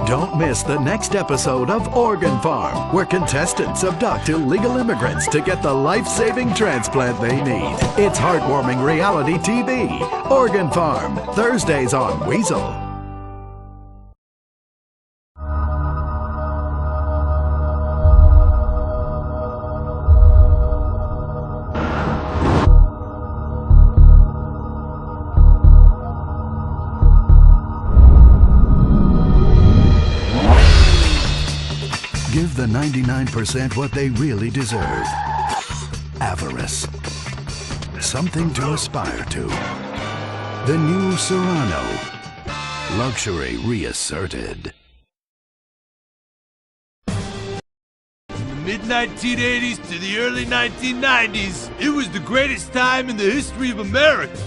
Don't miss the next episode of Organ Farm, where contestants abduct illegal immigrants to get the life-saving transplant they need. It's heartwarming reality TV. Organ Farm, Thursdays on Weazel. Give the 99% what they really deserve. Avarice. Something to aspire to. The new Serrano. Luxury reasserted. From the mid-1980s to the early 1990s, it was the greatest time in the history of America.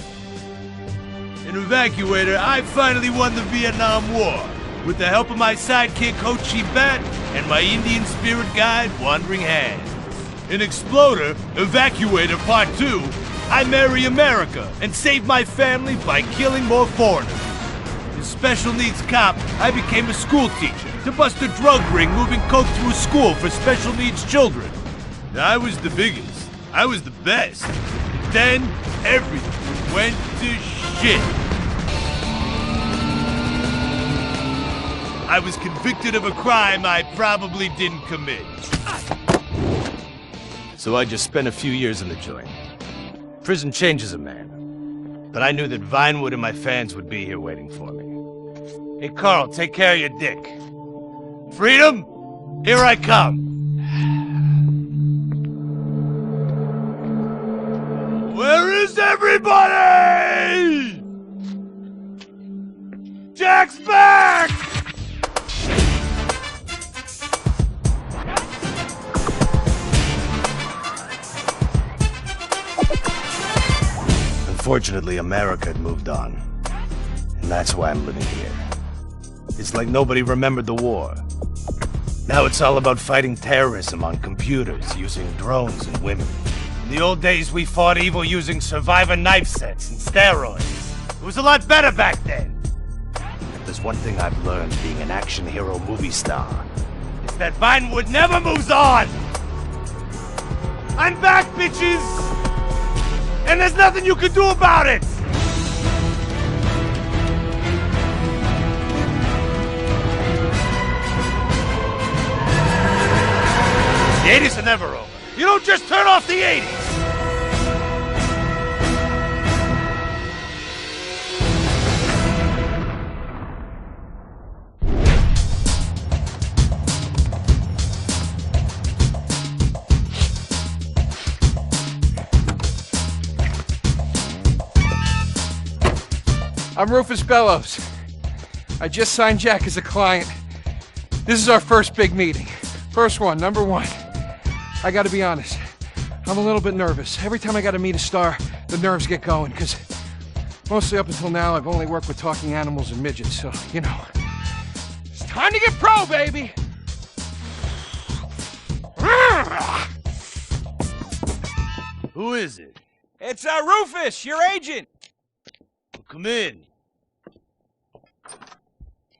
An evacuator, I finally won the Vietnam War. With the help of my sidekick, Ho Chi Bat, and my Indian spirit guide, Wandering Hand. In Exploder, Evacuator Part 2, I marry America and save my family by killing more foreigners. As Special Needs Cop, I became a school teacher to bust a drug ring moving coke through a school for special needs children. I was the biggest. I was the best. Then, everything went to shit. I was convicted of a crime I probably didn't commit. So I just spent a few years in the joint. Prison changes a man. But I knew that Vinewood and my fans would be here waiting for me. Hey, Carl, take care of your dick. Freedom, here I come. Where is everybody? Jack's back! Unfortunately, America had moved on. And that's why I'm living here. It's like nobody remembered the war. Now it's all about fighting terrorism on computers, using drones and women. In the old days, we fought evil using Survivor knife sets and steroids. It was a lot better back then. If there's one thing I've learned being an action hero movie star, it's that Vinewood never moves on! I'm back, bitches! And there's nothing you can do about it! The 80s are never over. You don't just turn off the 80s! I'm Rufus Bellows. I just signed Jack as a client. This is our first big meeting. First one, number one. I gotta be honest, I'm a little bit nervous. Every time I gotta meet a star, the nerves get going, because mostly up until now, I've only worked with talking animals and midgets, so, you know. It's time to get pro, baby! Who is it? It's Rufus, your agent! Well, come in.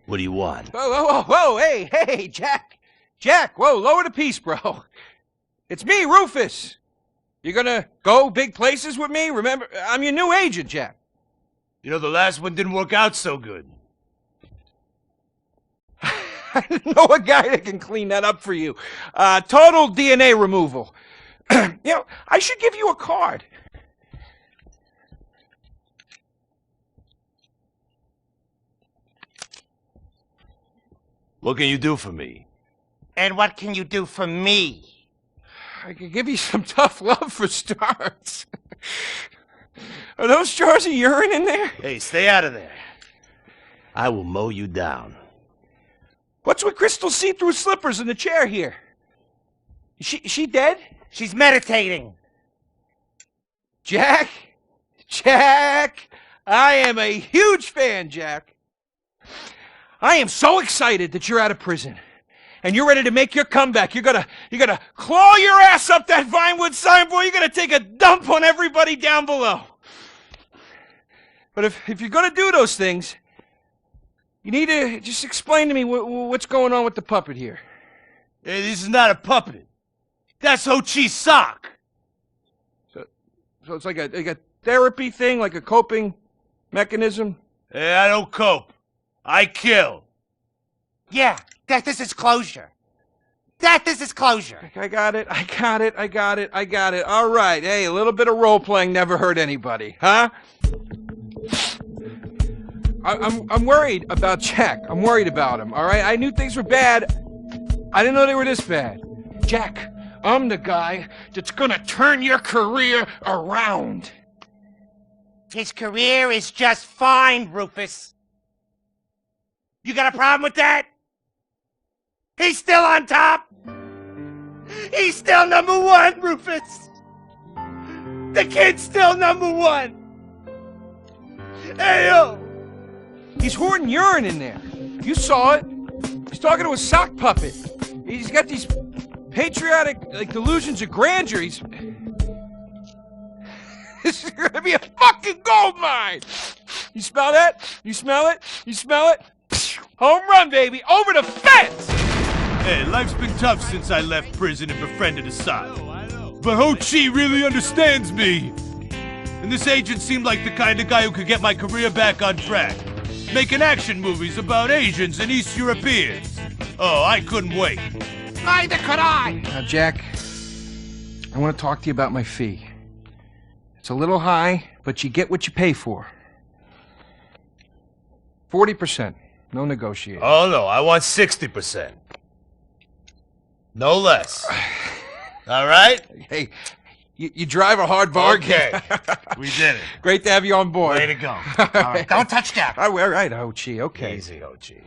What do you want? Whoa, hey, Jack! Jack, whoa, lower the piece, bro. It's me, Rufus. You gonna go big places with me? Remember, I'm your new agent, Jack. You know, the last one didn't work out so good. I know a guy that can clean that up for you. Total DNA removal. You know, I should give you a card. What can you do for me? And what can you do for me? I could give you some tough love for starts. Are those jars of urine in there? Hey, stay out of there. I will mow you down. What's with Crystal's see-through slippers in the chair here? She dead? She's meditating. Jack, I am a huge fan, Jack. I am so excited that you're out of prison. And you're ready to make your comeback. You're gonna claw your ass up that Vinewood signboard. You're gonna take a dump on everybody down below. But if you're gonna do those things, You need to just explain to me what's going on with the puppet here. Hey, this is not a puppet. That's Ho Chi's sock. So it's like a therapy thing, like a coping mechanism? Hey, I don't cope. I kill. Yeah, death is his closure. Death is his closure. I got it. All right. Hey, a little bit of role-playing never hurt anybody, huh? I'm worried about Jack. I'm worried about him, all right? I knew things were bad. I didn't know they were this bad. Jack, I'm the guy that's gonna turn your career around. His career is just fine, Rufus. You got a problem with that? He's still on top. He's still #1, Rufus. The kid's still #1. Hey, yo. He's hoarding urine in there. You saw it. He's talking to a sock puppet. He's got these patriotic, like, delusions of grandeur. This is gonna be a fucking gold mine. You smell that? You smell it? You smell it? Home run, baby. Over the fence. Hey, life's been tough since I left prison and befriended Assad. But Ho Chi really understands me. And this agent seemed like the kind of guy who could get my career back on track. Making action movies about Asians and East Europeans. Oh, I couldn't wait. Neither could I. Now, Jack, I want to talk to you about my fee. It's a little high, but you get what you pay for. 40%. No negotiating. Oh, no, I want 60%. No less. All right? Hey, you drive a hard bargain. Okay. We did it. Great to have you on board. Way to go. All right, don't touch Jack. All right, Ho Chi, okay. Easy, Ho Chi.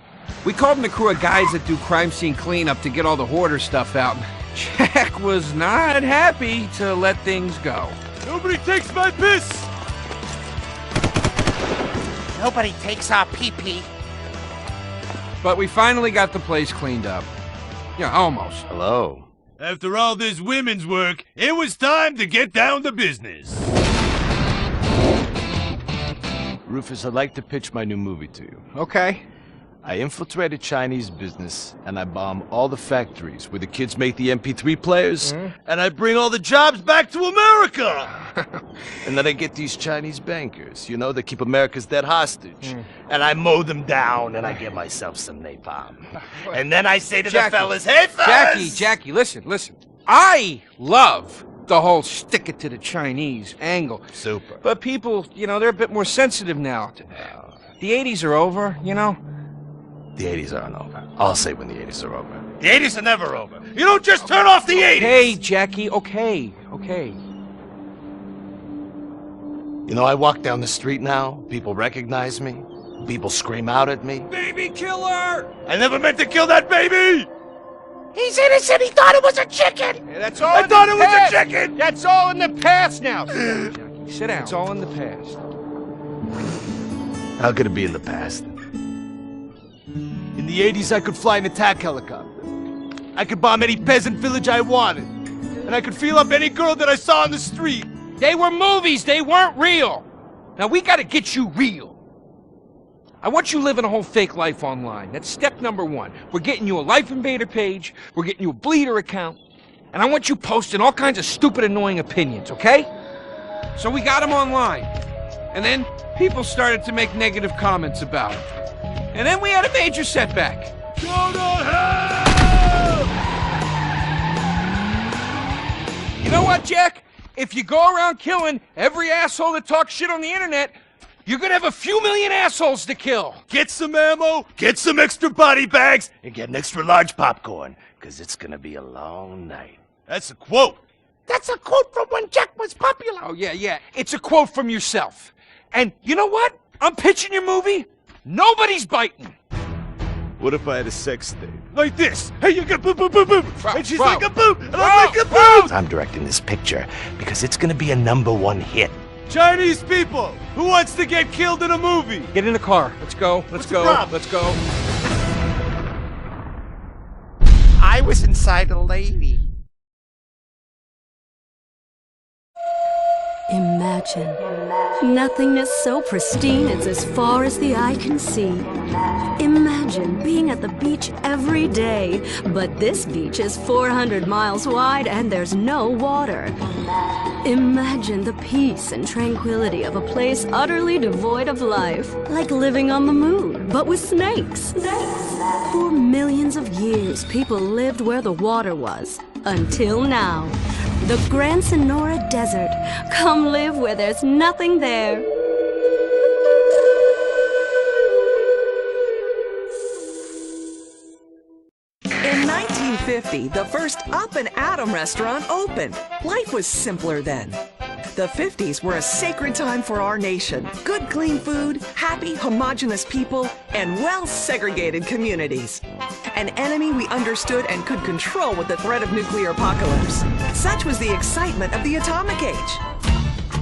We called in a crew of guys that do crime scene cleanup to get all the hoarder stuff out. Jack was not happy to let things go. Nobody takes my piss! Nobody takes our pee-pee. But we finally got the place cleaned up. Yeah, almost. Hello. After all this women's work, it was time to get down to business. Rufus, I'd like to pitch my new movie to you. Okay. I infiltrated Chinese business, and I bomb all the factories where the kids make the MP3 players, And I bring all the jobs back to America! and then I get these Chinese bankers, you know, that keep America's dead hostage. And I mow them down, and I get myself some napalm. And then I say to Jackie, the fellas, hey, fellas! Jackie, listen. I love the whole stick it to the Chinese angle. Super. But people, you know, they're a bit more sensitive now. The 80s are over, you know? The 80s aren't over. I'll say when the 80s are over. The 80s are never over. You don't just turn off the 80s! Hey, Jackie, okay. You know, I walk down the street now, people recognize me, people scream out at me. Baby killer! I never meant to kill that baby! He's innocent. He thought it was a chicken. Hey, that's all I thought it was a chicken! That's all in the past now. Sit down, Jackie. Sit down. It's all in the past. How could it be in the past? In the 80s, I could fly an attack helicopter. I could bomb any peasant village I wanted. And I could feel up any girl that I saw on the street. They were movies. They weren't real. Now, we gotta get you real. I want you living a whole fake life online. That's step number 1. We're getting you a Life Invader page. We're getting you a Bleeder account. And I want you posting all kinds of stupid, annoying opinions, okay? So we got them online. And then people started to make negative comments about it. And then we had a major setback. Go to hell! You know what, Jack? If you go around killing every asshole that talks shit on the internet, you're gonna have a few million assholes to kill. Get some ammo, get some extra body bags, and get an extra large popcorn, because it's gonna be a long night. That's a quote. That's a quote from when Jack was popular. Oh, yeah. It's a quote from yourself. And you know what? I'm pitching your movie. Nobody's biting. What if I had a sex tape? Like this. Hey, you got boop, boop, boop, boop. And she's bro. like a boop, and I'm like a boop. I'm directing this picture because it's gonna be a #1 hit. Chinese people, who wants to get killed in a movie? Get in the car. Let's go. What's the problem? Let's go. I was inside a lady. Imagine Imagine. Nothingness so pristine it's as far as the eye can see. Imagine being at the beach every day, but this beach is 400 miles wide and there's no water. Imagine the peace and tranquility of a place utterly devoid of life, like living on the moon, but with snakes. For millions of years, people lived where the water was, until now. The Grand Sonora Desert. Come live where there's nothing there. In 1950, the first Up and Atom restaurant opened. Life was simpler then. The 50s were a sacred time for our nation. Good, clean food, happy, homogenous people, and well-segregated communities. An enemy we understood and could control with the threat of nuclear apocalypse. Such was the excitement of the atomic age.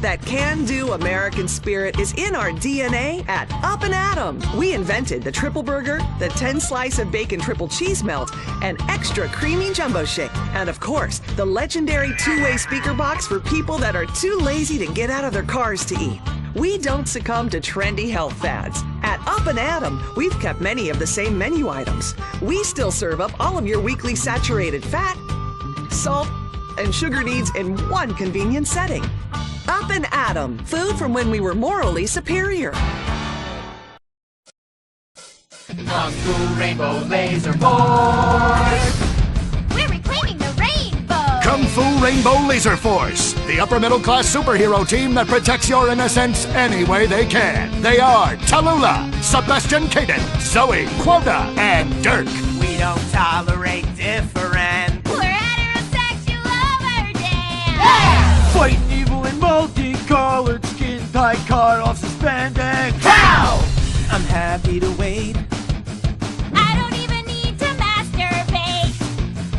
That can-do American spirit is in our DNA at Up and Atom. We invented the triple burger, the 10-slice of bacon triple cheese melt, and extra creamy jumbo shake. And of course, the legendary two-way speaker box for people that are too lazy to get out of their cars to eat. We don't succumb to trendy health fads. At Up and Atom, we've kept many of the same menu items. We still serve up all of your weekly saturated fat, salt, and sugar needs in one convenient setting. Up and Atom, food from when we were morally superior. Kung Fu Rainbow Laser Force! We're reclaiming the rainbow! Kung Fu Rainbow Laser Force, the upper middle class superhero team that protects your innocence any way they can. They are Tallulah, Sebastian Caden, Zoe, Quota, and Dirk. We don't tolerate different. We're heterosexual, we're damn! Fighting evil in multicolored skin tight cut off suspended. How? I'm happy to wait. I don't even need to masturbate!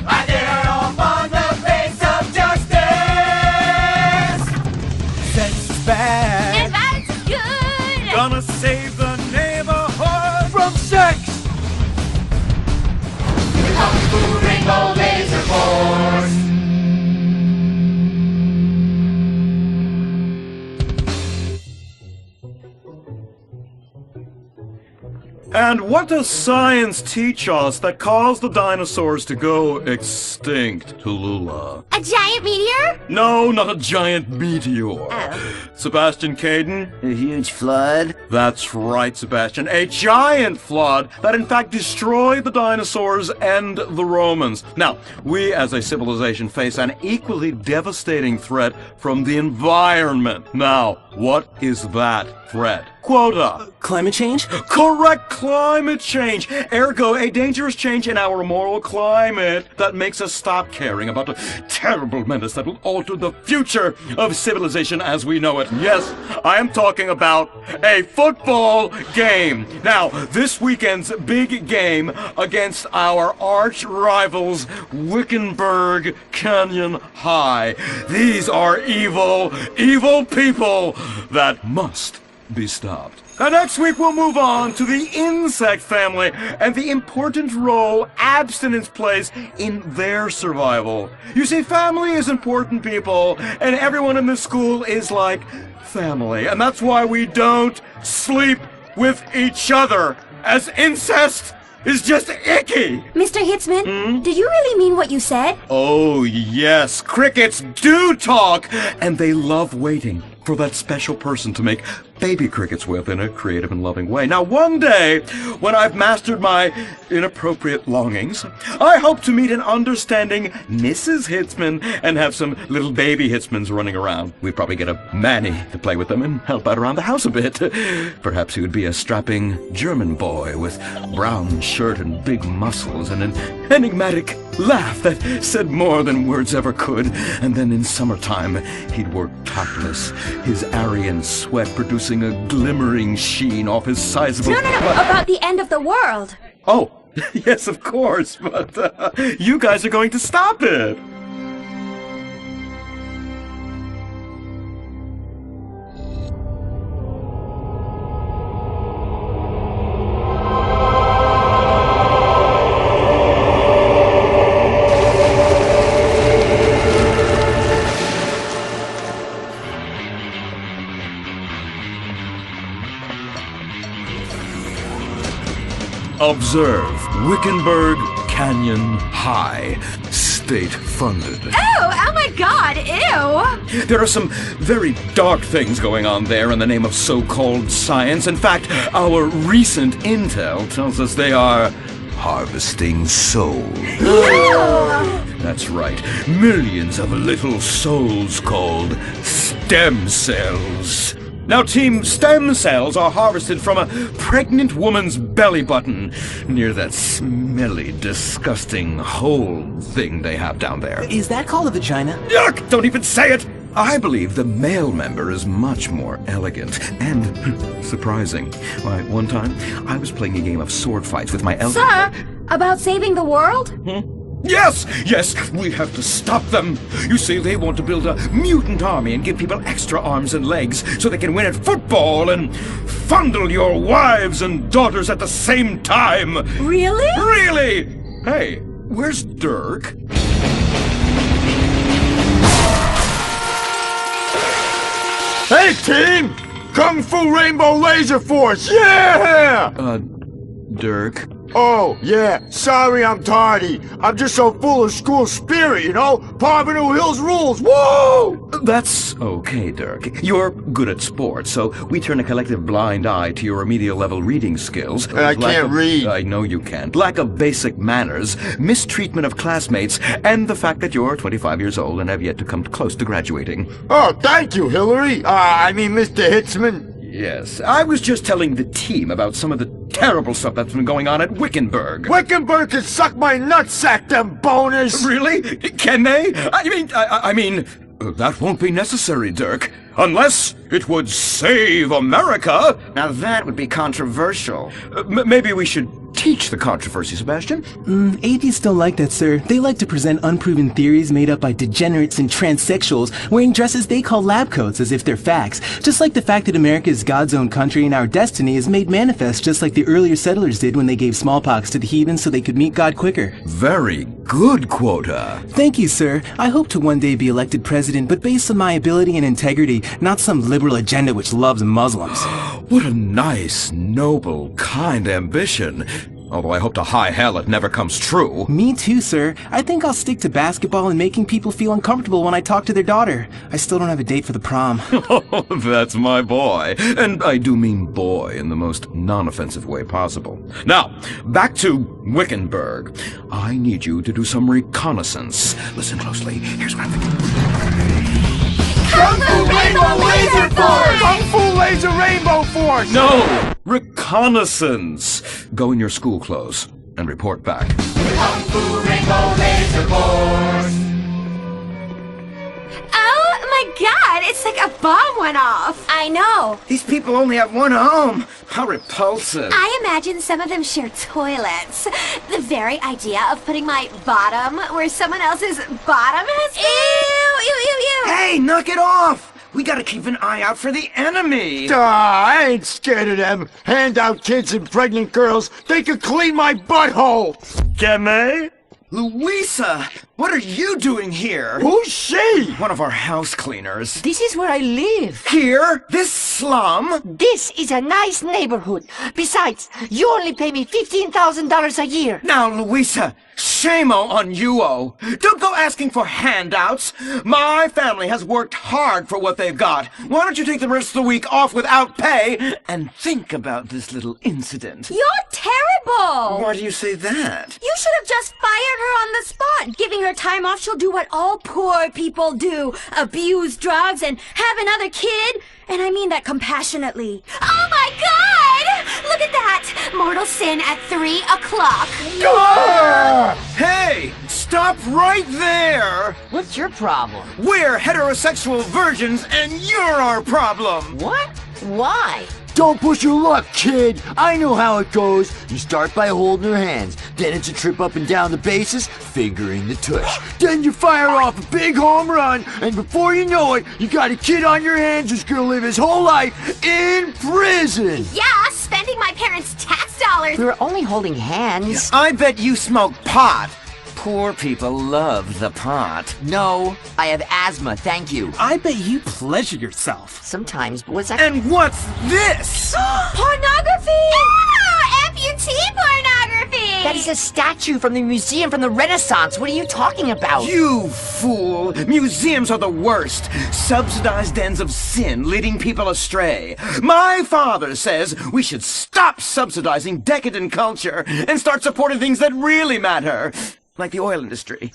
I did it all on the face of justice! Sex is bad. And violence is good! Gonna save the neighborhood From sex! Kung Fu Rainbow Laser Force! And what does science teach us that caused the dinosaurs to go extinct, Tallulah? A giant meteor? No, not a giant meteor. Sebastian Caden? A huge flood? That's right, Sebastian. A giant flood that in fact destroyed the dinosaurs and the Romans. Now, we as a civilization face an equally devastating threat from the environment. Now, what is that threat? Quota. Climate change? Correct, climate change. Ergo, a dangerous change in our moral climate that makes us stop caring about the terrible menace that will alter the future of civilization as we know it. Yes, I am talking about a football game. Now, this weekend's big game against our arch rivals, Wickenburg Canyon High. These are evil, evil people that must be stopped. Now, next week we'll move on to the insect family and the important role abstinence plays in their survival. You see, family is important, people, and everyone in this school is like family, and that's why we don't sleep with each other, as incest is just icky! Mr. Hitzman, did you really mean what you said? Oh, yes. Crickets do talk, and they love waiting for that special person to make baby crickets with in a creative and loving way. Now, one day, when I've mastered my inappropriate longings, I hope to meet an understanding Mrs. Hitzman and have some little baby Hitzmans running around. We'd probably get a Manny to play with them and help out around the house a bit. Perhaps he would be a strapping German boy with brown shirt and big muscles and an enigmatic laugh that said more than words ever could. And then in summertime, he'd work topless, his Aryan sweat producing a glimmering sheen off his sizable... No, about the end of the world. Oh, yes, of course, but you guys are going to stop it. Observe Wickenburg Canyon High. State-funded. Oh my God, ew! There are some very dark things going on there in the name of so-called science. In fact, our recent intel tells us they are harvesting souls. That's right. Millions of little souls called stem cells. Now, Team, stem cells are harvested from a pregnant woman's belly button near that smelly, disgusting hole thing they have down there. Is that called a vagina? Yuck! Don't even say it! I believe the male member is much more elegant and surprising. Why, one time, I was playing a game of sword fights with my Sir, about saving the world? Yes! Yes! We have to stop them! You see, they want to build a mutant army and give people extra arms and legs so they can win at football and fondle your wives and daughters at the same time! Really? Really! Hey, where's Dirk? Hey, team! Kung Fu Rainbow Laser Force! Yeah! Dirk? Oh, yeah. Sorry I'm tardy. I'm just so full of school spirit, you know? Parvenu Hills rules. Woo! That's okay, Dirk. You're good at sports, so we turn a collective blind eye to your remedial level reading skills. I can't read. I know you can't. Lack of basic manners, mistreatment of classmates, and the fact that you're 25 years old and have yet to come close to graduating. Oh, thank you, Hillary. I mean, Mr. Hitzman. Yes, I was just telling the team about some of the terrible stuff that's been going on at Wickenburg. Wickenburg can suck my nutsack, them boners! Really? Can they? I mean, that won't be necessary, Dirk. Unless it would save America. Now that would be controversial. Maybe we should teach the controversy, Sebastian. Atheists don't like that, sir. They like to present unproven theories made up by degenerates and transsexuals wearing dresses they call lab coats as if they're facts. Just like the fact that America is God's own country and our destiny is made manifest just like the earlier settlers did when they gave smallpox to the heathens so they could meet God quicker. Very good, Quota. Thank you, sir. I hope to one day be elected president, but based on my ability and integrity, not some liberal agenda which loves Muslims. What a nice, noble, kind ambition. Although I hope to high hell it never comes true. Me too, sir. I think I'll stick to basketball and making people feel uncomfortable when I talk to their daughter. I still don't have a date for the prom. Oh, that's my boy. And I do mean boy in the most non-offensive way possible. Now, back to Wickenburg. I need you to do some reconnaissance. Listen closely. Here's what I'm thinking. Kung Fu Rainbow Laser Force! Kung Fu Laser Rainbow Force! No! Reconnaissance! Go in your school clothes and report back. Kung Fu Rainbow Laser Force! Oh my God, it's like a bomb went off. I know. These people only have one home. How repulsive. I imagine some of them share toilets. The very idea of putting my bottom where someone else's bottom has been. Ew. Hey, knock it off! We gotta keep an eye out for the enemy. I ain't scared of them. Handout kids and pregnant girls. They could clean my butthole. Can they? Louisa, what are you doing here? Who's she? One of our house cleaners. This is where I live. Here? This slum? This is a nice neighborhood. Besides, you only pay me $15,000 a year. Now, Louisa, shame-o on you-o. Don't go asking for handouts. My family has worked hard for what they've got. Why don't you take the rest of the week off without pay and think about this little incident? You're terrible. Why do you say that? You should have just fired her on the spot. Giving her time off, she'll do what all poor people do. Abuse drugs and have another kid. And I mean that compassionately. Oh my God! Look at that! Mortal sin at 3 o'clock. Hey! Stop right there! What's your problem? We're heterosexual virgins and you're our problem! What? Why? Don't push your luck, kid. I know how it goes. You start by holding her hands. Then it's a trip up and down the bases, fingering the tush. Then you fire off a big home run, and before you know it, you got a kid on your hands who's gonna live his whole life in prison. Yeah, spending my parents' tax dollars. We're only holding hands. I bet you smoke pot. Poor people love the pot. No, I have asthma, thank you. I bet you pleasure yourself. Sometimes, but what's that? And what's this? Pornography! Ah, amputee pornography! That is a statue from the museum from the Renaissance. What are you talking about? You fool! Museums are the worst. Subsidized dens of sin, leading people astray. My father says we should stop subsidizing decadent culture and start supporting things that really matter. Like the oil industry.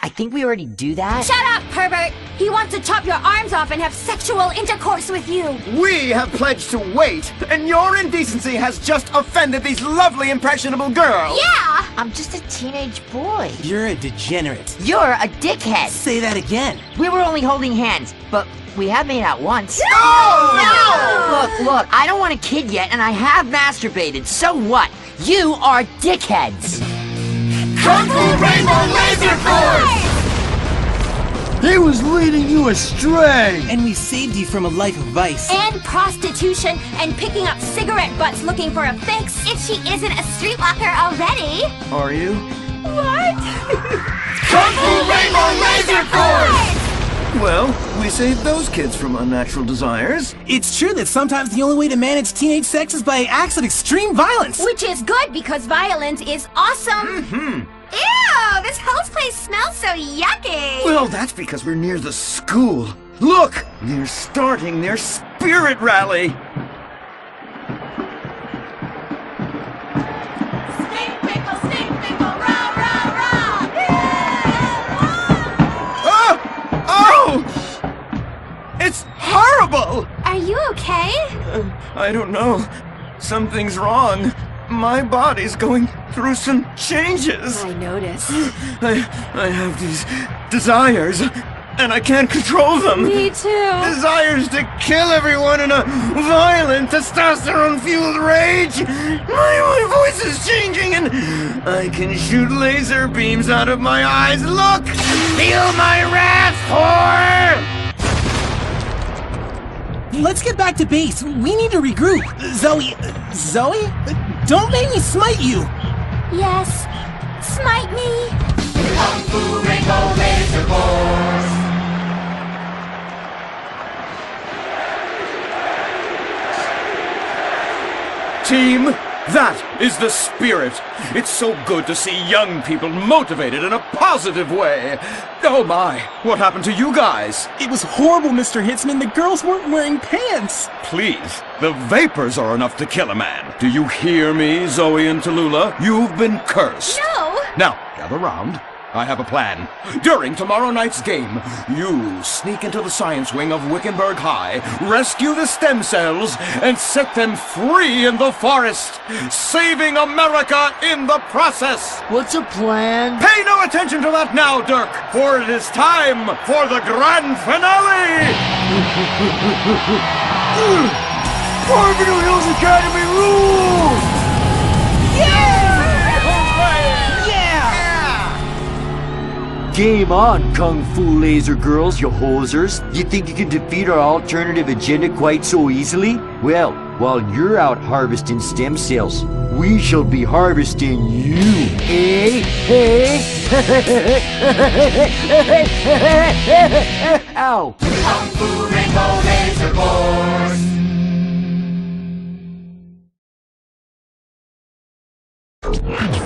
I think we already do that. Shut up, pervert! He wants to chop your arms off and have sexual intercourse with you. We have pledged to wait, and your indecency has just offended these lovely, impressionable girls. Yeah! I'm just a teenage boy. You're a degenerate. You're a dickhead. Say that again. We were only holding hands, but we have made out once. No! Look, I don't want a kid yet, and I have masturbated. So what? You are dickheads. Kung Fu Rainbow Laser Force! He was leading you astray! And we saved you from a life of vice. And prostitution and picking up cigarette butts looking for a fix. If she isn't a streetwalker already. Are you? What? Kung Fu Rainbow Laser Force! Well, we saved those kids from unnatural desires. It's true that sometimes the only way to manage teenage sex is by acts of extreme violence. Which is good because violence is awesome. Ew, this whole place smells so yucky. Well, that's because we're near the school. Look, they're starting their spirit rally. Stink pickle, rah, rah, rah. Oh! It's horrible! Are you okay? I don't know. Something's wrong. My body's going through some changes. I noticed. I have these desires, and I can't control them. Me too. Desires to kill everyone in a violent, testosterone-fueled rage. My voice is changing, and I can shoot laser beams out of my eyes. Look! Feel my wrath, whore! Let's get back to base. We need to regroup. Zoe? Don't make me smite you! Yes. Smite me. Kung Fu Rainbow Laser Force! Team, that is the spirit. It's so good to see young people motivated in a positive way. Oh my, what happened to you guys? It was horrible, Mr. Hitzman. The girls weren't wearing pants. Please, the vapors are enough to kill a man. Do you hear me, Zoe and Tallulah? You've been cursed. No. Now, gather round. I have a plan. During tomorrow night's game, you sneak into the science wing of Wickenburg High, rescue the stem cells, and set them free in the forest, saving America in the process. What's a plan? Pay no attention to that now, Dirk, for it is time for the grand finale! Farmington Hills Academy rules! Game on, Kung Fu Laser Girls, you hosers. You think you can defeat our alternative agenda quite so easily? Well, while you're out harvesting stem cells, we shall be harvesting you, eh? Ow! Kung Fu Rainbow Laser Force!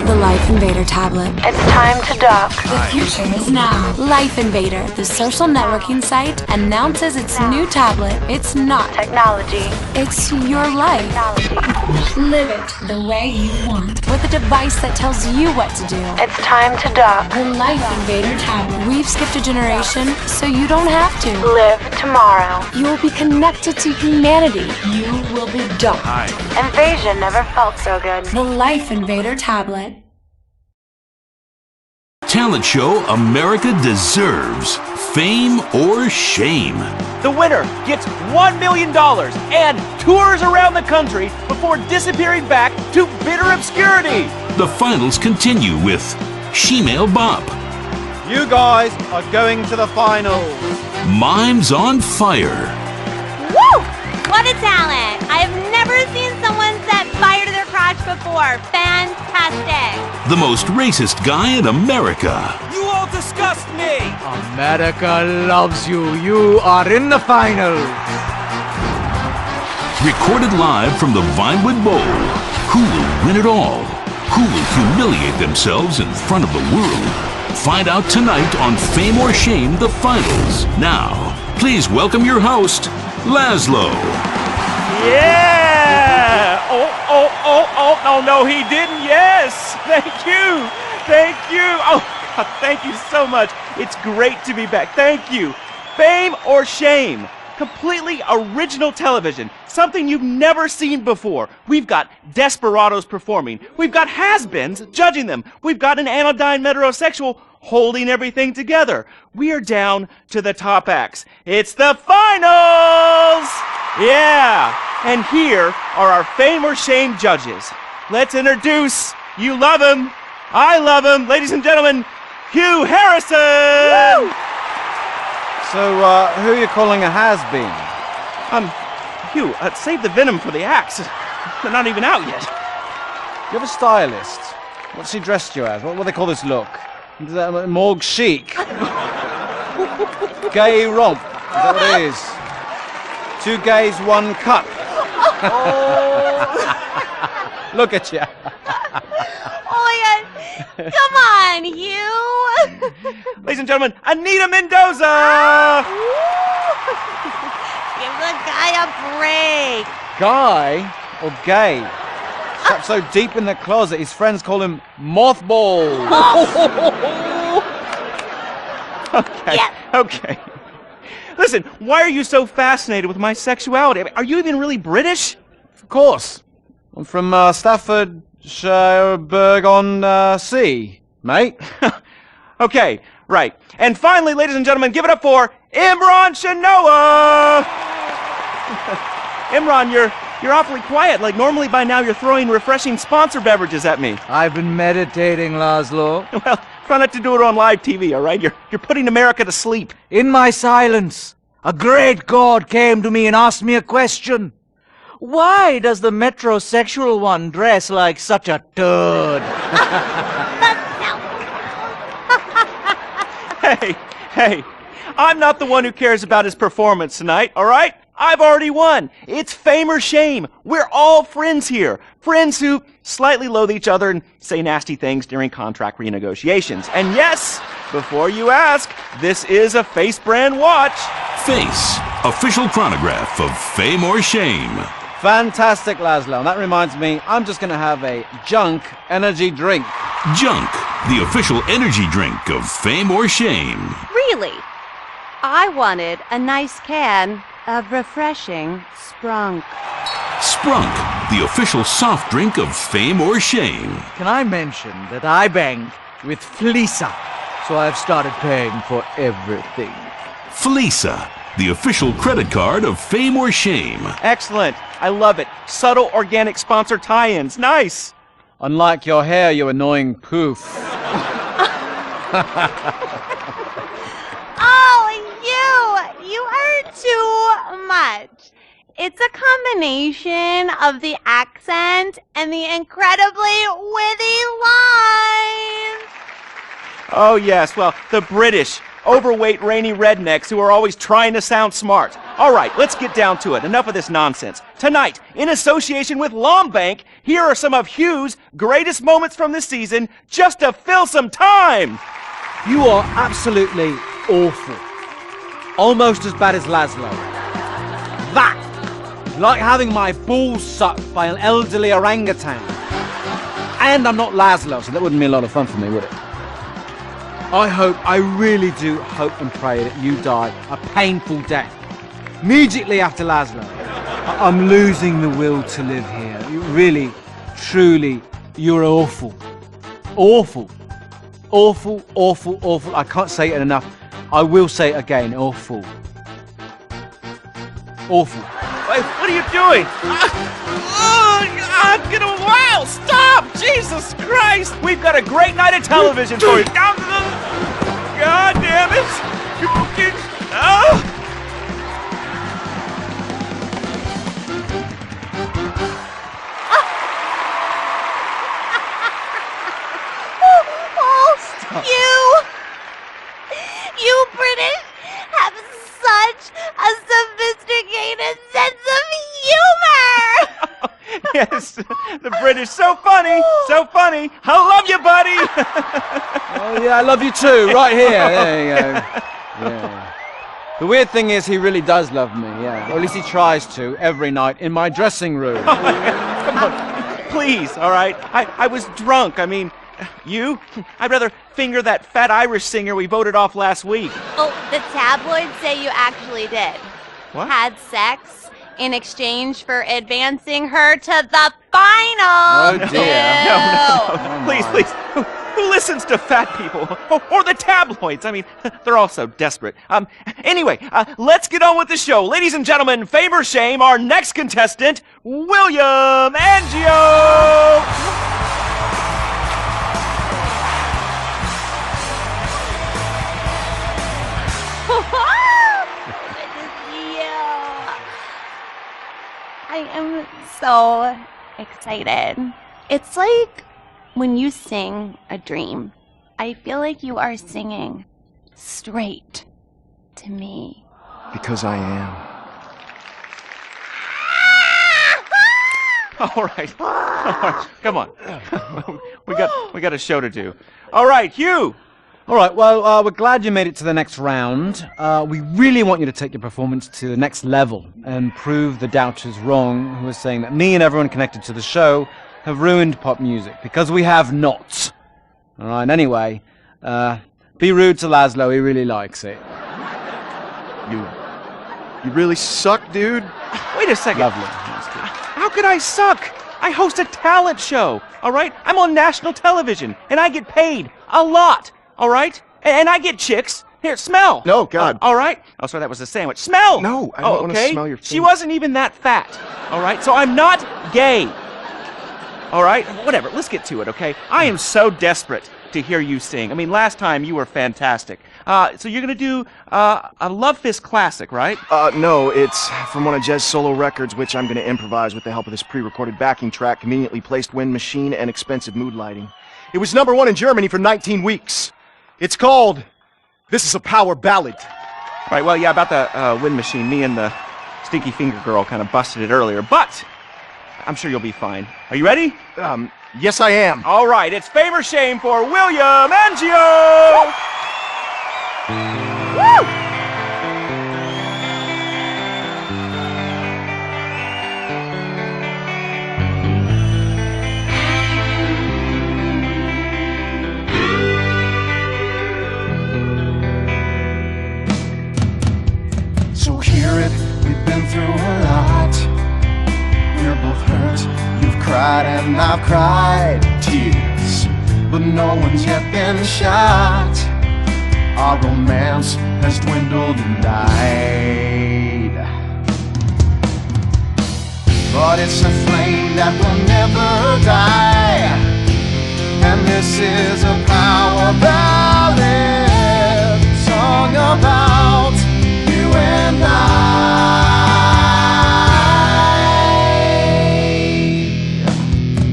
The Life Invader tablet. It's time to dock. The future is now. Life Invader, the social networking site, announces its new tablet. It's not technology. It's your life. Technology. Live it the way you want. With a device that tells you what to do. It's time to dock. The Life Invader tablet. We've skipped a generation, so you don't have to. Live tomorrow. You will be connected to humanity. You will be docked. Invasion never felt so good. The Life Invader tablet. Talent show America deserves. Fame or shame. The winner gets $1 million and tours around the country before disappearing back to bitter obscurity. The finals continue with Shemale Bop. You guys are going to the finals. Mimes on Fire. Woo! What a talent! I have never seen someone set fire to their crotch before. Fantastic! The most racist guy in America. You all disgust me! America loves you. You are in the finals. Recorded live from the Vinewood Bowl. Who will win it all? Who will humiliate themselves in front of the world? Find out tonight on Fame or Shame, the finals. Now, please welcome your host, Laszlo. Yeah! Oh, no, he didn't. Yes! Thank you! Oh, God, thank you so much. It's great to be back. Thank you. Fame or Shame? Completely original television. Something you've never seen before. We've got desperados performing. We've got has-beens judging them. We've got an anodyne metrosexual holding everything together. We are down to the top acts. It's the finals! Yeah! And here are our Fame or Shame judges. Let's introduce, you love him, I love him, ladies and gentlemen, Hugh Harrison! Woo! So, who are you calling a has-been? Hugh, save the venom for the acts. They're not even out yet. You have a stylist. What's he dressed you as? What do they call this look? Is that morgue chic? Gay romp. Is that what it is? 2 gays, 1 cup. Look at you. Oh my God. Come on, Hugh. Ladies and gentlemen, Anita Mendoza! Give the guy a break. Guy or gay? Trapped so deep in the closet, his friends call him Mothball. Okay. Listen, why are you so fascinated with my sexuality? I mean, are you even really British? Of course. I'm from Staffordshire-on-Sea, mate. Okay, right. And finally, ladies and gentlemen, give it up for Imran Shanoa! Imran, you're awfully quiet. Like, normally by now you're throwing refreshing sponsor beverages at me. I've been meditating, Laszlo. Well, try not to do it on live TV, all right? You're putting America to sleep. In my silence, a great god came to me and asked me a question. Why does the metrosexual one dress like such a turd? Hey, I'm not the one who cares about his performance tonight, all right? I've already won. It's Fame or Shame. We're all friends here. Friends who slightly loathe each other and say nasty things during contract renegotiations. And yes, before you ask, this is a Face brand watch. Face, official chronograph of Fame or Shame. Fantastic, Laszlo. And that reminds me, I'm just going to have a junk energy drink. Junk, the official energy drink of Fame or Shame. Really? I wanted a nice can of refreshing Sprunk. Sprunk, the official soft drink of Fame or Shame. Can I mention that I banged with Fleesa, so I've started paying for everything. Fleesa, the official credit card of Fame or Shame. Excellent. I love it. Subtle organic sponsor tie-ins. Nice. Unlike your hair, you annoying poof. You are too much. It's a combination of the accent and the incredibly witty lines. Oh, yes. Well, the British, overweight, rainy rednecks who are always trying to sound smart. All right, let's get down to it. Enough of this nonsense. Tonight, in association with Lombank, here are some of Hugh's greatest moments from this season, just to fill some time. You are absolutely awful. Almost as bad as Laszlo. That is like having my balls sucked by an elderly orangutan. And I'm not Laszlo, so that wouldn't be a lot of fun for me, would it? I really do hope and pray that you die a painful death. Immediately after Laszlo. I'm losing the will to live here. You really, truly, you're awful. Awful. Awful, awful, awful. I can't say it enough. I will say it again. Awful. Awful. Wait, what are you doing? I'm gonna wow! Stop! Jesus Christ! We've got a great night of television for you. Down to the... God damn it! You fucking... Oh! You British have such a sophisticated sense of humor! Yes, the British. So funny, so funny. I love you, buddy. Oh, yeah, I love you too, right here. There you go. Yeah. The weird thing is he really does love me, yeah. Or at least he tries to, every night, in my dressing room. Come on, please, all right? I was drunk. I mean, you? I'd rather finger that fat Irish singer we voted off last week. Oh, the tabloids say you actually did. What? Had sex in exchange for advancing her to the final. Oh, dear. No. Please. Who listens to fat people? Or the tabloids? I mean, they're all so desperate. Anyway, let's get on with the show. Ladies and gentlemen, fame or shame, our next contestant, William Angio! I am so excited. It's like when you sing a dream. I feel like you are singing straight to me. Because I am. All right. Come on. we got a show to do. All right, Hugh. All right, well, we're glad you made it to the next round. We really want you to take your performance to the next level and prove the doubters wrong who are saying that me and everyone connected to the show have ruined pop music, because we have not. All right, anyway, be rude to Laszlo, he really likes it. You really suck, dude. Wait a second. Lovely. How could I suck? I host a talent show, all right? I'm on national television, and I get paid a lot. All right? And I get chicks. Here, smell. No, God. All right? Oh, sorry, that was a sandwich. Smell! No, I don't want to smell your food. She wasn't even that fat. All right? So I'm not gay. All right? Whatever. Let's get to it, okay? I am so desperate to hear you sing. I mean, last time you were fantastic. So you're going to do a Love Fist classic, right? No, it's from one of Jez's solo records, which I'm going to improvise with the help of this pre-recorded backing track, conveniently placed wind machine, and expensive mood lighting. It was #1 in Germany for 19 weeks. It's called This Is a Power Ballad. All right, well, yeah, about the wind machine, me and the Stinky Finger Girl kind of busted it earlier, but I'm sure you'll be fine. Are you ready? Yes, I am. All right, it's fame or shame for William Angio! Woo! So hear it, we've been through a lot. We're both hurt, you've cried and I've cried tears, but no one's yet been shot. Our romance has dwindled and died, but it's a flame that will never die. And this is a power ballad, song about you and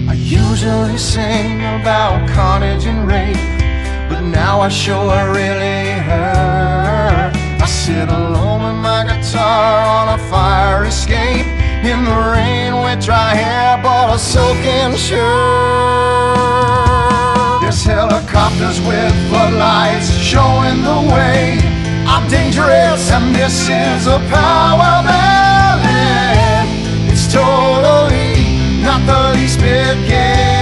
I usually sing about carnage and rape, but now I sure really hurt. I sit alone with my guitar on a fire escape, in the rain with dry hair but a soaking shirt. There's helicopters with floodlights showing the way. I'm dangerous and this is a power ballad. It's totally not the least bit gay.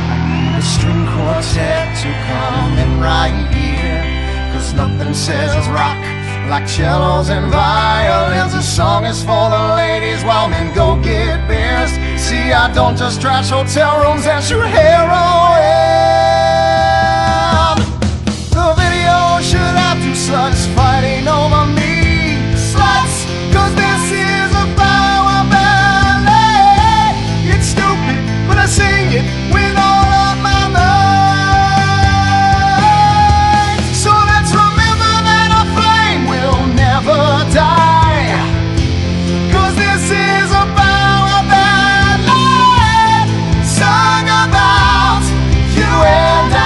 I need a string quartet to come in right here, 'cause nothing says rock like cellos and violins. The song is for the ladies while men go get beers. See, I don't just trash hotel rooms and shoot heroin. The video should have two sluts fighting over me. Sluts, 'cause this is a power ballad. It's stupid, but I sing it with all of my might. So let's remember that a flame will never die, 'cause this is a power ballad, sung about you and I.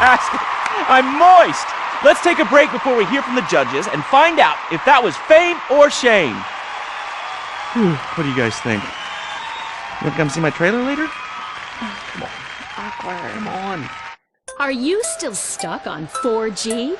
fantastic. I'm moist. Let's take a break before we hear from the judges and find out if that was fame or shame. What do you guys think? You want to come see my trailer later? Come on. Awkward. Come on. Are you still stuck on 4G?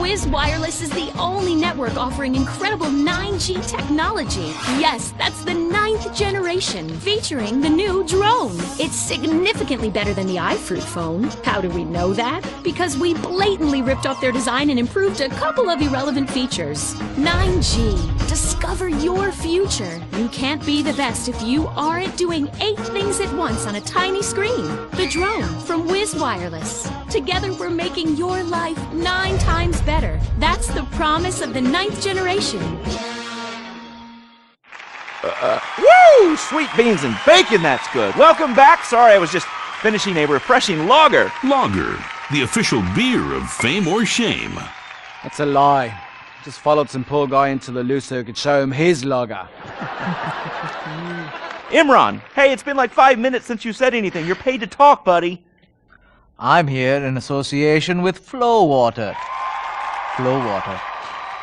Wiz Wireless is the only network offering incredible 9G technology. Yes, that's the 9th generation, featuring the new drone. It's significantly better than the iFruit phone. How do we know that? Because we blatantly ripped off their design and improved a couple of irrelevant features. 9G. Discover your future. You can't be the best if you aren't doing 8 things at once on a tiny screen. The drone from Wiz Wireless. Together we're making your life 9 times better. That's the promise of the 9th generation. Woo! Sweet beans and bacon, that's good. Welcome back. Sorry, I was just finishing a refreshing lager. Lager, the official beer of fame or shame. That's a lie. Just followed some poor guy into the loose so he could show him his lager. Imran, hey, it's been like 5 minutes since you said anything. You're paid to talk, buddy. I'm here in association with Flow Water. Flow Water.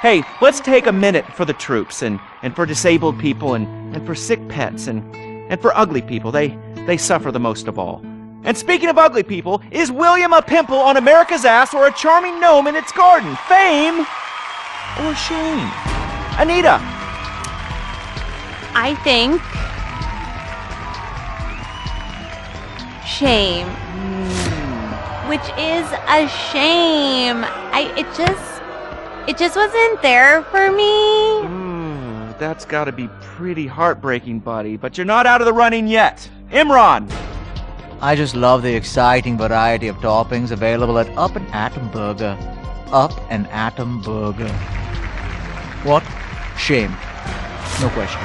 Hey, let's take a minute for the troops and for disabled people and for sick pets and for ugly people. They suffer the most of all. And speaking of ugly people, is William a pimple on America's ass or a charming gnome in its garden? Fame or shame? Anita. I think shame. Which is a shame. It just wasn't there for me. That's gotta be pretty heartbreaking, buddy. But you're not out of the running yet. Imran. I just love the exciting variety of toppings available at Up and Atom Burger. Up and Atom Burger. What? Shame. No question.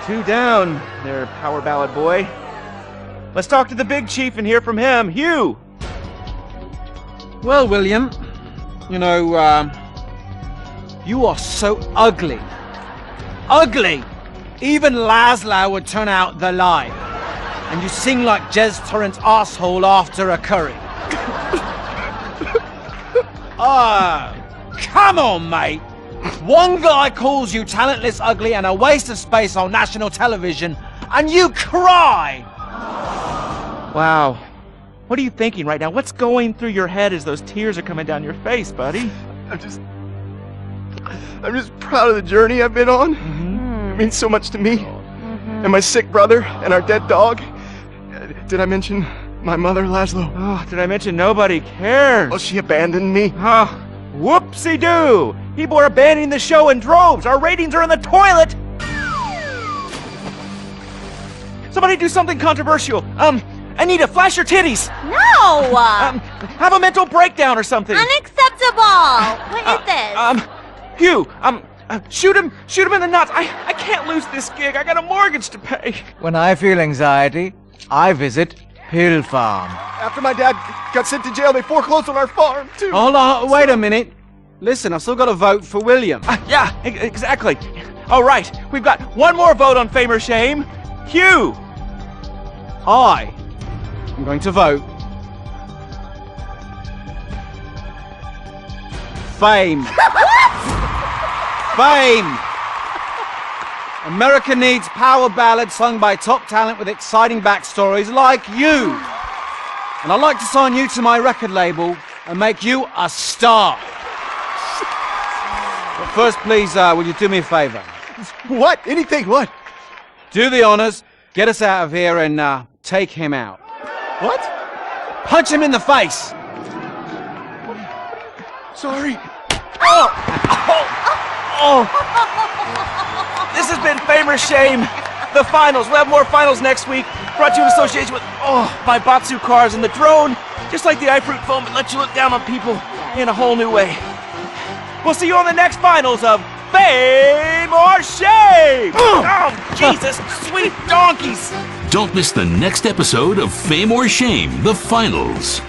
2 down there, power ballad boy. Let's talk to the big chief and hear from him. Hugh! Well, William, you know, you are so ugly. Ugly! Even Laszlo would turn out the light. And you sing like Jez Torrent's asshole after a curry. Come on, mate! One guy calls you talentless, ugly, and a waste of space on national television, and you cry! Wow. What are you thinking right now? What's going through your head as those tears are coming down your face, buddy? I'm just proud of the journey I've been on. It means so much to me. And my sick brother and our dead dog. Did I mention my mother, Laszlo? Oh, did I mention nobody cares? Oh, she abandoned me. Whoopsie-doo! People are abandoning the show in droves. Our ratings are in the toilet. Somebody do something controversial. Anita, flash your titties. No! Have a mental breakdown or something. Unacceptable! What is this? Hugh, shoot him in the nuts. I can't lose this gig. I got a mortgage to pay. When I feel anxiety, I visit Hill Farm. After my dad got sent to jail, they foreclosed on our farm, too. Hold on, wait a minute. Listen, I've still got to vote for William. Yeah, exactly. All right, we've got one more vote on fame or shame. Hugh! I am going to vote fame. Fame! America needs power ballads sung by top talent with exciting backstories like you. And I'd like to sign you to my record label and make you a star. But first, please, will you do me a favor? What? Anything? What? Do the honors, get us out of here, and take him out. What? Punch him in the face! Sorry. This has been Fame or Shame, the finals. We'll have more finals next week. Brought to you in association with my Batsu cars and the drone. Just like the iFruit phone, but lets you look down on people in a whole new way. We'll see you on the next finals of Fame or Shame! Oh, Jesus, sweet donkeys! Don't miss the next episode of Fame or Shame, the finals.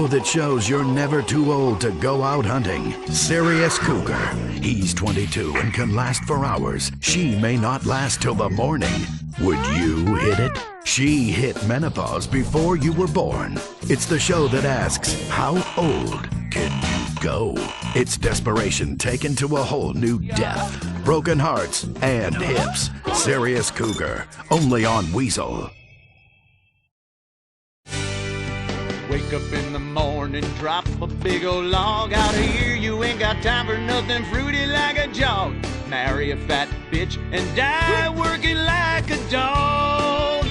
that shows you're never too old to go out hunting. Serious Cougar. He's 22 and can last for hours. She may not last till the morning. Would you hit it? She hit menopause before you were born. It's the show that asks, how old can you go? It's desperation taken to a whole new depth. Broken hearts and hips. Serious Cougar. Only on Weazel. Wake up in the morning, drop a big old log out here. You ain't got time for nothing fruity like a jog. Marry a fat bitch and die working like a dog.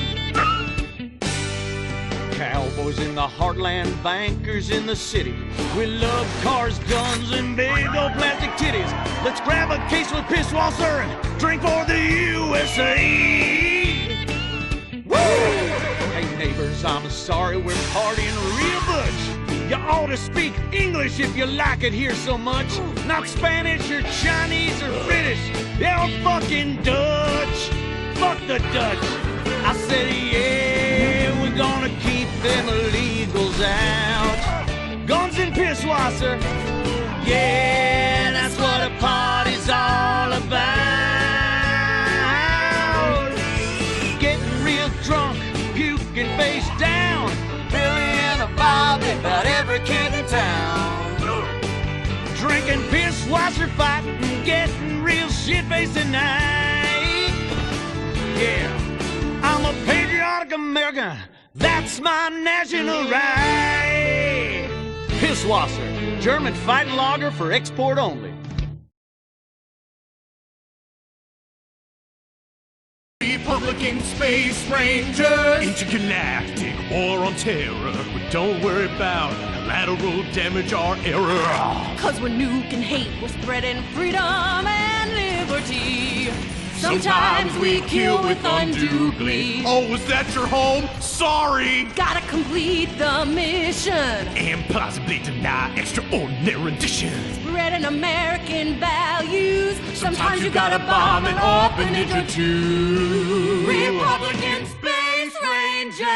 Cowboys in the heartland, bankers in the city. We love cars, guns, and big old plastic titties. Let's grab a case with Pisswasser and drink for the USA. Woo! Hey neighbors, I'm sorry, we're partying real much. You ought to speak English if you like it here so much. Not Spanish or Chinese or British. They're fucking Dutch. Fuck the Dutch. I said, yeah, we're gonna keep them illegals out. Guns and Pisswasser. Yeah, that's what a party's all about. Getting real drunk, puking face down. Billy and a Bobby, about every kid in town. Drinking Pisswasser, fighting, getting real shit-faced tonight. Yeah, I'm a patriotic American. That's my national right. Pisswasser, German fighting lager for export only. Republican Space Rangers. Intergalactic war on terror. But don't worry about collateral damage or error. Cause we're nuking hate, we're spreading freedom and liberty. Sometimes we kill with undue glee. Oh, was that your home? Sorry! Gotta complete the mission. And possibly deny extraordinary renditions. Spreading American values. Sometimes you gotta bomb an orphanage or two. Republican Space Rangers!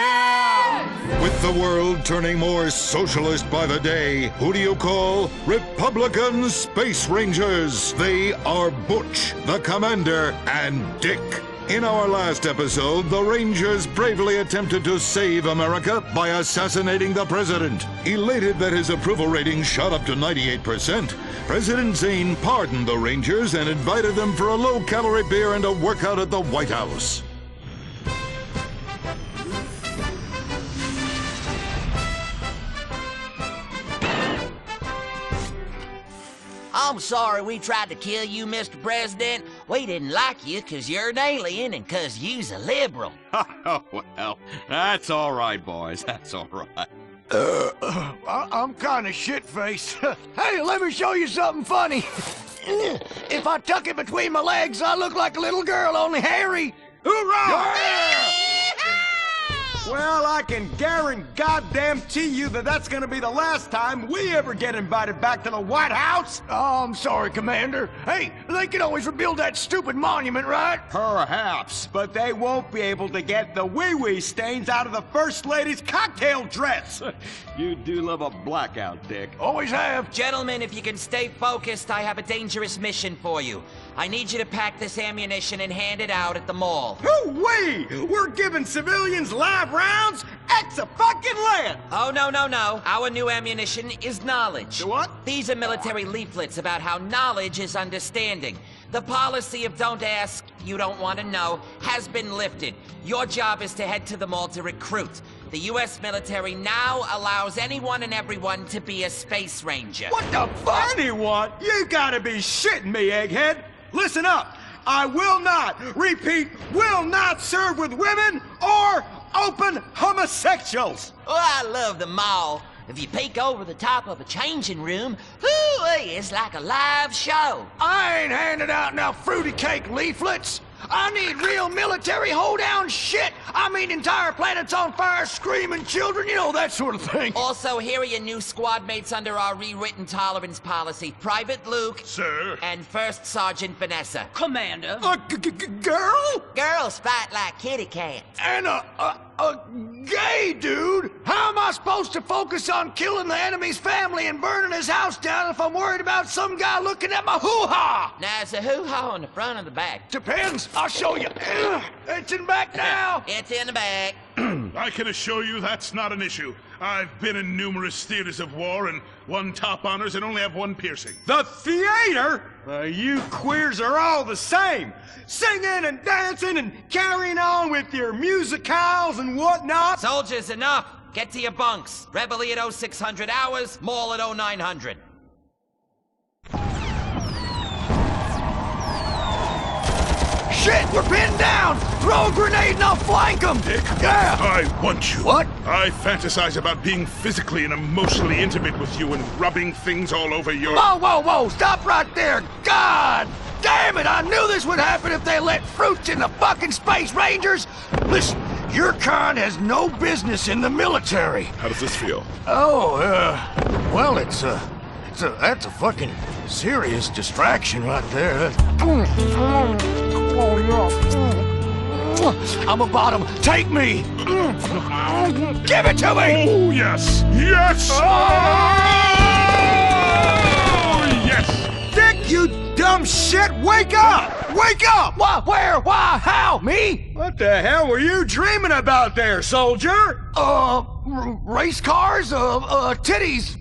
With the world turning more socialist by the day, who do you call Republican Space Rangers? They are Butch, the Commander, and Dick. In our last episode, the Rangers bravely attempted to save America by assassinating the president. Elated that his approval rating shot up to 98%, President Zane pardoned the Rangers and invited them for a low-calorie beer and a workout at the White House. I'm sorry we tried to kill you, Mr. President. We didn't like you 'cause you're an alien and 'cause you's a liberal. Oh, well, that's all right, boys. That's all right. I'm kind of shit-faced. Hey, let me show you something funny. If I tuck it between my legs, I look like a little girl, only hairy. Hoorah! Yeah! Well, I can guarantee you that that's gonna be the last time we ever get invited back to the White House. Oh, I'm sorry, Commander. Hey, they can always rebuild that stupid monument, right? Perhaps, but they won't be able to get the wee-wee stains out of the First Lady's cocktail dress. You do love a blackout, Dick. Always have. Gentlemen, if you can stay focused, I have a dangerous mission for you. I need you to pack this ammunition and hand it out at the mall. Hoo-wee! We're giving civilians live rounds? Ex-a-fucking-land! Oh, no, no, no. Our new ammunition is knowledge. What? These are military leaflets about how knowledge is understanding. The policy of don't ask, you don't want to know, has been lifted. Your job is to head to the mall to recruit. The U.S. military now allows anyone and everyone to be a space ranger. What the fuck? Anyone? You gotta be shitting me, egghead! Listen up! I will not, repeat, will not serve with women or open homosexuals! Oh, I love the mall. If you peek over the top of a changing room, it's like a live show. I ain't handing out no fruity cake leaflets. I need real military hold-down shit. I mean entire planets on fire, screaming children, you know, that sort of thing. Also, here are your new squad mates under our rewritten tolerance policy. Private Luke. Sir. And First Sergeant Vanessa. Commander. Girl? Girl, girls fight like kitty cats. And a gay dude? How am I supposed to focus on killing the enemy's family and burning his house down if I'm worried about some guy looking at my hoo-ha? Now, is the hoo-ha on the front or the back? Depends. I'll show you. It's in the back now. It's in the back. I can assure you that's not an issue. I've been in numerous theaters of war and won top honors and only have one piercing. The theater? You queers are all the same. Singing and dancing and carrying on with your musicals and whatnot. Soldiers, enough. Get to your bunks. Reveille at 0600 hours, Mall at 0900. Shit, we're pinned down! Throw a grenade and I'll flank them! Yeah! I want you. What? I fantasize about being physically and emotionally intimate with you and rubbing things all over your... Whoa, whoa, whoa! Stop right there! God damn it! I knew this would happen if they let fruits in the fucking Space Rangers! Listen, your kind has no business in the military. How does this feel? Oh, well, that's a fucking serious distraction right there. I'm a bottom. Take me! Give it to me! Oh, yes! Yes! Oh, yes! Dick, you dumb shit! Wake up! Wake up! Why? Where? Why? How? Me? What the hell were you dreaming about there, soldier? Race cars, titties,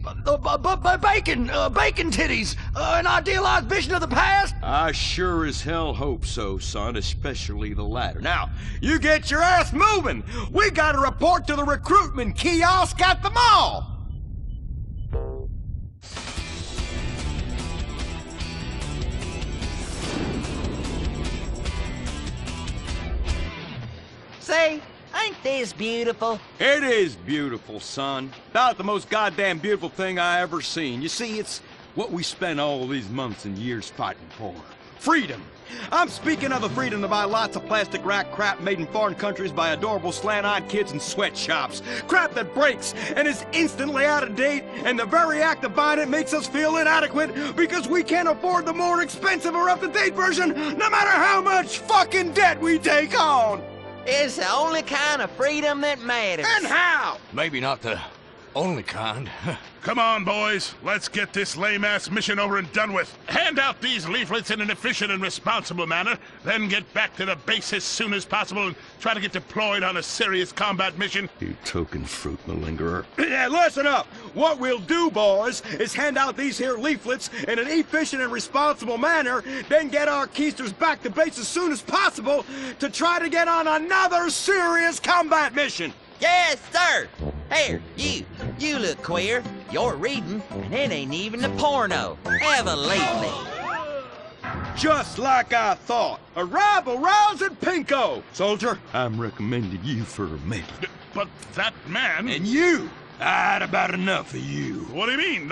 bacon titties, an idealized vision of the past? I sure as hell hope so, son, especially the latter. Now, you get your ass moving! We gotta report to the recruitment kiosk at the mall! Say, ain't this beautiful? It is beautiful, son. About the most goddamn beautiful thing I ever seen. You see, it's what we spent all these months and years fighting for. Freedom. I'm speaking of the freedom to buy lots of plastic rack crap made in foreign countries by adorable slant-eyed kids in sweatshops. Crap that breaks and is instantly out of date, and the very act of buying it makes us feel inadequate because we can't afford the more expensive or up-to-date version, no matter how much fucking debt we take on. It's the only kind of freedom that matters. And how? Maybe not the only kind. Come on, boys. Let's get this lame-ass mission over and done with. Hand out these leaflets in an efficient and responsible manner, then get back to the base as soon as possible and try to get deployed on a serious combat mission. You token fruit malingerer. Yeah, listen up. What we'll do, boys, is hand out these here leaflets in an efficient and responsible manner, then get our keisters back to base as soon as possible to try to get on another serious combat mission. Yes, sir. Here, you look queer. You're reading, and it ain't even a porno. Have a leaflet. Just like I thought. Arrival rouse at Pinko. Soldier, I'm recommending you for a mate. But that man... And you! I'd about enough of you. What do you mean?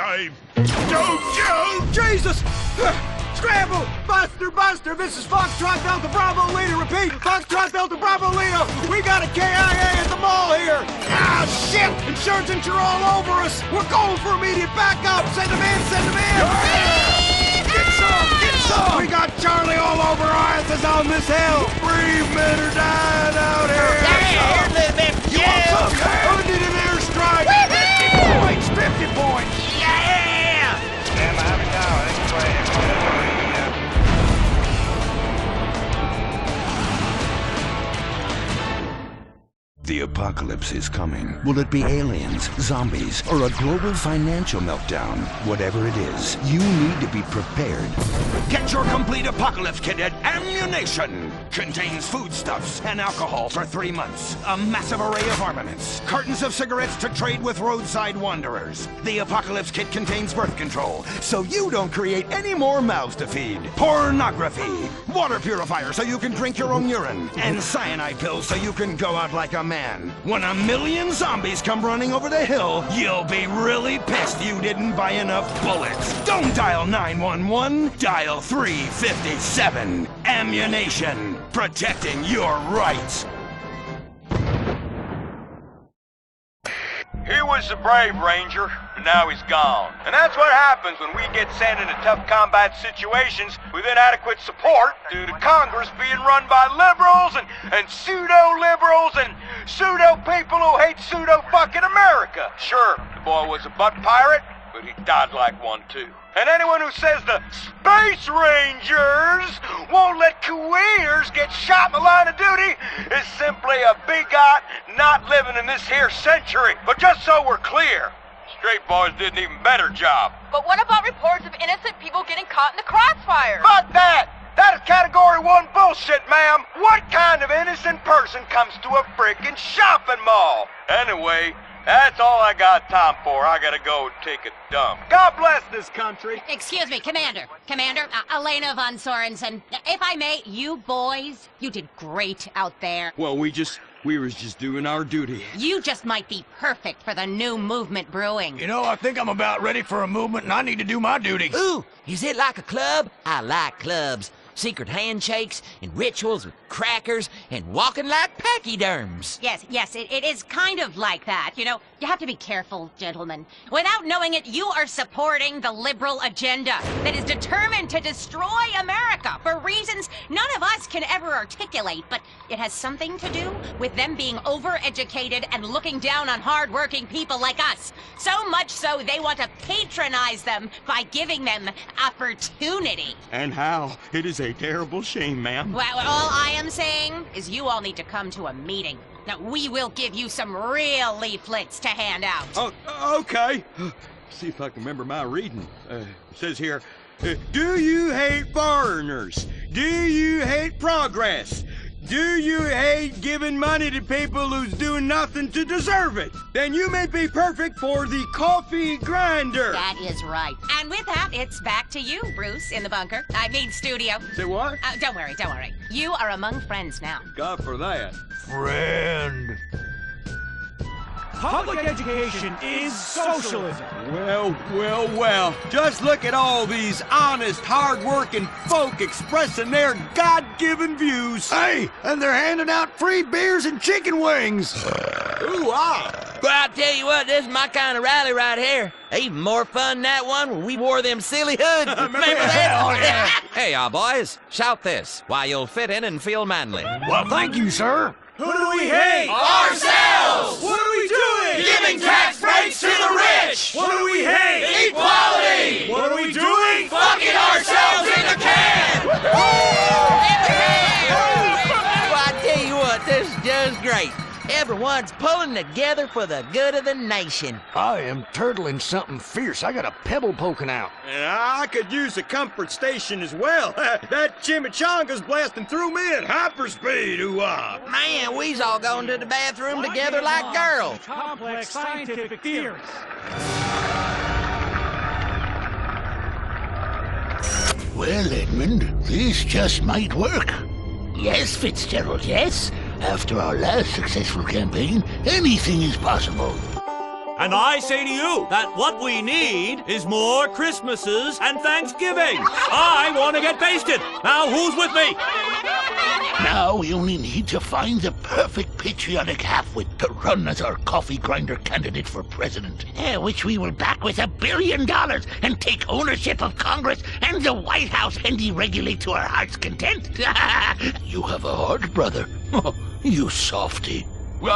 Joe! Jesus! Scramble! Buster! This is Foxtrot Delta Bravo Leader. Repeat! Foxtrot Delta Bravo Leader! We got a KIA at the mall here! Ah, shit! Insurgents are all over us! We're going for immediate backup! Send them in! Get some! We got Charlie all over our asses on this hill! Brave men are dying out here! Here, little bit. You want some? I need an airstrike! 50 points! Yeah! Stand behind me now. I think it's right. The apocalypse is coming. Will it be aliens, zombies, or a global financial meltdown? Whatever it is, you need to be prepared. Get your complete apocalypse kit at Ammunition. Contains foodstuffs and alcohol for 3 months. A massive array of armaments. Cartons of cigarettes to trade with roadside wanderers. The apocalypse kit contains birth control, so you don't create any more mouths to feed. Pornography. Water purifier so you can drink your own urine. And cyanide pills so you can go out like a man. When 1 million zombies come running over the hill, you'll be really pissed you didn't buy enough bullets. Don't dial 911, dial 357. Ammunition, protecting your rights. He was a brave ranger, but now he's gone. And that's what happens when we get sent into tough combat situations with inadequate support due to Congress being run by liberals and pseudo-liberals and pseudo-people who hate pseudo-fucking America. Sure, the boy was a butt pirate, but he died like one too. And anyone who says the Space Rangers won't let Kuwaiters get shot in the line of duty is simply a bigot not living in this here century. But just so we're clear, straight boys did an even better job. But what about reports of innocent people getting caught in the crossfire? Fuck that! That is Category 1 bullshit, ma'am! What kind of innocent person comes to a frickin' shopping mall? Anyway, that's all I got time for. I gotta go take a dump. God bless this country. Excuse me, Commander. Commander, Elena von Sorensen. If I may, you boys, you did great out there. Well, we was just doing our duty. You just might be perfect for the new movement brewing. You know, I think I'm about ready for a movement and I need to do my duty. Ooh, is it like a club? I like clubs. Secret handshakes and rituals with crackers and walking like pachyderms. Yes, it is kind of like that. You know, you have to be careful, gentlemen. Without knowing it, you are supporting the liberal agenda that is determined to destroy America for reasons none of us can ever articulate, but it has something to do with them being overeducated and looking down on hard-working people like us. So much so they want to patronize them by giving them opportunity. And how? It is a terrible shame, ma'am. Well, all I am saying is you all need to come to a meeting. Now, we will give you some real leaflets to hand out. Oh, okay. See if I can remember my reading. It says here, do you hate foreigners? Do you hate progress? Do you hate giving money to people who's doing nothing to deserve it? Then you may be perfect for the coffee grinder. That is right. And with that, it's back to you, Bruce, in the bunker. I mean, studio. Say what? Don't worry. You are among friends now. God for that. Friend. Public education is socialism. Well. Just look at all these honest, hard-working folk expressing their God-given views. Hey, and they're handing out free beers and chicken wings. Ooh-ah. But I'll tell you what, this is my kind of rally right here. Even more fun than that one when we wore them silly hoods. Remember that? Oh, yeah. Hey, y'all boys, shout this while you'll fit in and feel manly. Well, thank you, sir. Who do we hate? Ourselves! What are we doing? Giving tax breaks to the rich! What do we hate? Equality! What are we doing? Fucking ourselves in the can! Well, I tell you what, this is just great. Everyone's pulling together for the good of the nation. I am turtling something fierce. I got a pebble poking out. And I could use a comfort station as well. That chimichanga's blasting through me at hyperspeed. Ooh-ah. Man, we's all going to the bathroom together like girls. Complex scientific theories. Well, Edmund, this just might work. Yes, Fitzgerald, yes. After our last successful campaign, anything is possible. And I say to you that what we need is more Christmases and Thanksgivings. I want to get basted. Now, who's with me? Now we only need to find the perfect patriotic halfwit to run as our coffee grinder candidate for president, which we will back with $1 billion and take ownership of Congress and the White House and deregulate to our heart's content. You have a heart, brother. You softy. Oh,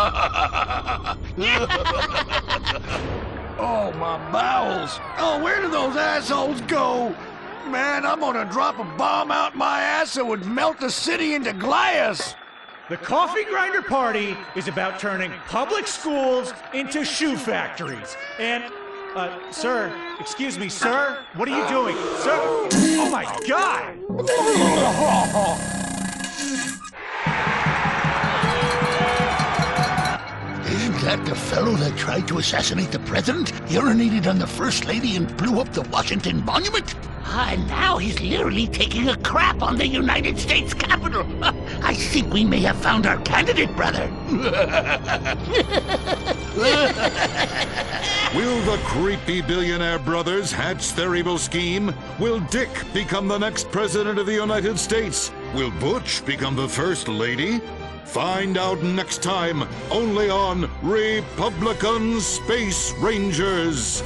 my bowels. Oh, where do those assholes go? Man, I'm gonna drop a bomb out my ass that would melt the city into glass. The Coffee Grinder Party is about turning public schools into shoe factories. And, sir, excuse me, sir, what are you doing? Sir, oh my God! Isn't that the fellow that tried to assassinate the president, urinated on the first lady, and blew up the Washington Monument? And now he's literally taking a crap on the United States Capitol. I think we may have found our candidate, brother. Will the creepy billionaire brothers hatch their evil scheme? Will Dick become the next president of the United States? Will Butch become the first lady? Find out next time, only on Republican Space Rangers.